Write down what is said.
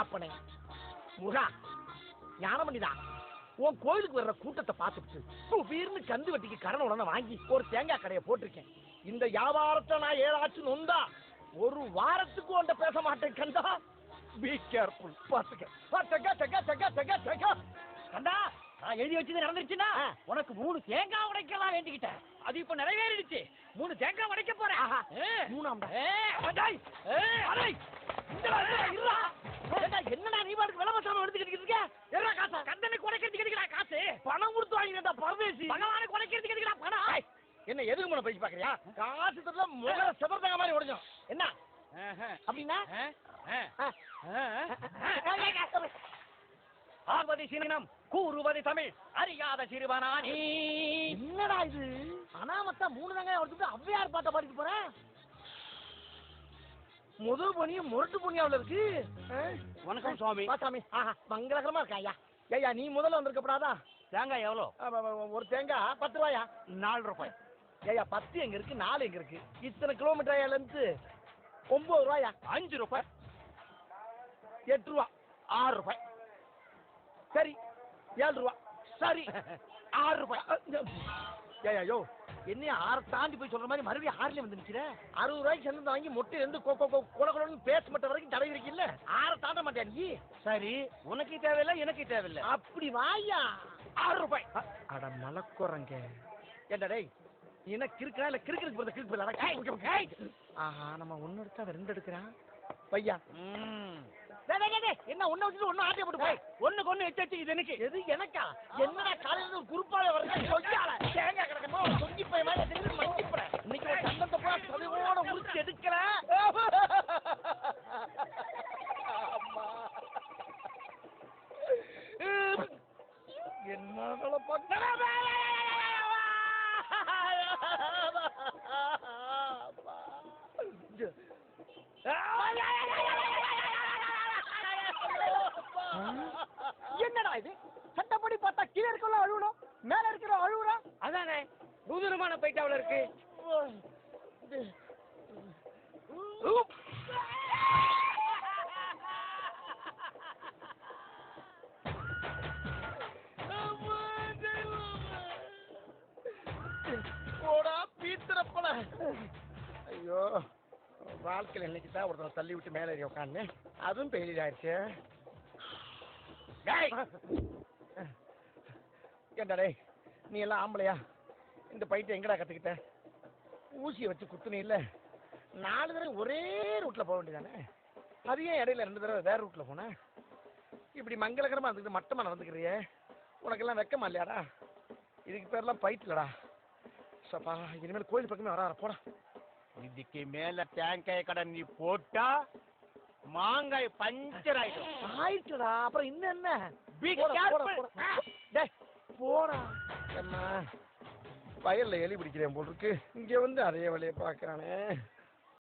அப்பனே முருகா ஞானமணிதா உன் கோயிலுக்கு வர்ற கூட்டத்தை பார்த்துட்டு வீர்னு கந்து வட்டிக்கு கடன் உடனே வாங்கி ஒரு தேங்காய் கடையை போட்டிருக்கேன். இந்த வியாபாரத்தை நான் ஏதாச்சும் நொந்தா ஒரு வாரத்துக்கு உன்கிட்ட பேச மாட்டேன் கண்டா. Be careful. கண்டா நான் எழுதி வச்சது நடந்துருச்சுன்னா உனக்கு 3 தேங்காய் உடைக்கலாம் வேண்டிக்கிட்டேன். அது இப்ப நிறைவேறிடுச்சு. 3 தேங்காய் உடைக்க போறேன். என்னடா நீ பாட்டுக்கு விளம்பரம் எடுத்துக்கிட்டு இருக்க? காசா கந்தனுக்கு உடைக்கிறதுக்கு காசு பணம் கொடுத்து வாங்கிட்டா பரதேசி. பகவானுக்கு உடைக்கிறதுக்கு பணம். என்ன எதுக்கு முன்ன பேசி பாக்குறியா? காசு தரல முக செவர்தங்க மாதிரி உடைஞ்சோம். என்ன அப்படின்னா ஆர்வதி சின்னம் கூறுவது தமிழ் அறியாத சிறுவனானி. என்னடா இது அனாமத்தா 3 தங்காய் உடைச்சுட்டு அவ்வையார் பாட்ட பாடிட்டு போறேன். முதல் பணியும் முரட்டு புண்ணியாவில் இருக்கு. வணக்கம் சுவாமி. சாமி மங்களகரமா இருக்கா ஐயா. ஐயா நீ முதல்ல வந்திருக்கப்படாதா? தேங்காய் எவ்வளோ? ஒரு தேங்காய் 10 ரூபாயா? 4 ரூபாய். ஐயா 10 எங்க இருக்கு 4 எங்க இருக்கு? இத்தனை கிலோமீட்டர் ஐயா லென்த்து 9 ரூபாயா? 5 ரூபாய். 8 ரூபா. 6 ரூபாய். சரி 7 ரூபா. சரி 6 ரூபாய். ஐயா யோ என்னைய 6 தாண்டி போய் சொல்ற மாதிரி மறுபடியும் 6ல வந்து நிக்கிற. 60 ரூபாய்க்கு சேர்ந்து வாங்கி மொட்டை ரெண்டு கொலன்னு பேச மாட்ட வரைக்கும் தடவி இருக்கீல்ல. 6 தாண்ட மாட்டேன் நீ. சரி உனக்கு தேவையில்லை எனக்கு தேவையில்லை. அப்படி வாயா. 6 ரூபாய். அட மலக்குறங்க. ஏண்டா டேய் என்ன கிறுக்கா இல்ல கிறுக்கு போறத கிறுக்கு போல. ஆஹா நம்ம 1 எடுத்தா 2 எடுக்கிறான் பையா. என்ன ஒண்ணு வச்சுட்டு ஒண்ணு ஆட்டிய போட்டு போய் ஒண்ணுக்கு ஒண்ணு எச்சு இது எனக்கு. எது எனக்கா? என்னடா காலையில ஒரு குறுப்பாவே வருது சொல்லால தேங்காய் கிடக்கமா சொங்கி போய் மேல தெரிஞ்சு மங்கிப்பற. இன்னைக்கு ஒரு சந்தத்தை போய் தொலைவோட உரிச்சு எடுக்கல. என்ன பக்கற என்னடா இது? சட்டப்படி பார்த்தா கீழே இருக்கல அழுவணும் மேல இருக்கிற அழுவுறா. அதானே நூதனமான பைட்டாவில் இருக்கு. போடா பீத்திரப்பல. ஐயோ வாழ்க்கையில் இன்னைக்கு தான் ஒருத்தனை தள்ளி விட்டு மேலே ஏறி உட்காந்து அதுவும் பெயிலிட் ஆயிடுச்சு. ஏண்டா டேய் நீ எல்லாம் ஆம்பளையா? இந்த பைட்டை எங்கடா கற்றுக்கிட்ட? ஊசியை வச்சு குத்துனே இல்லை 4 தடவை ஒரே ரூட்டில் போக வேண்டியதானே? அது ஏன் இடையில 2 தடவை வேறு ரூட்டில் போனேன்? இப்படி மங்களகரமாக இருந்துக்கிட்டு மட்டமாக நடந்துக்கிறியே உனக்கெல்லாம் வெக்கமா இல்லையாடா? இதுக்கு பேர்லாம் பைட் இல்லடா. சப்பா இனிமேல் கோயில் பக்கமே வர போடா. இதுக்கு மேல தேங்காய் கடை நீ போட்டா மாங்காய் பஞ்சர் ஆயிடுச்சுடா. அப்புறம் இன்னும் என்ன? போடா என்ன வயல்ல எலி பிடிக்கிறேன் போல் இருக்கு. இங்க வந்து அதே வேலையை பாக்குறானே.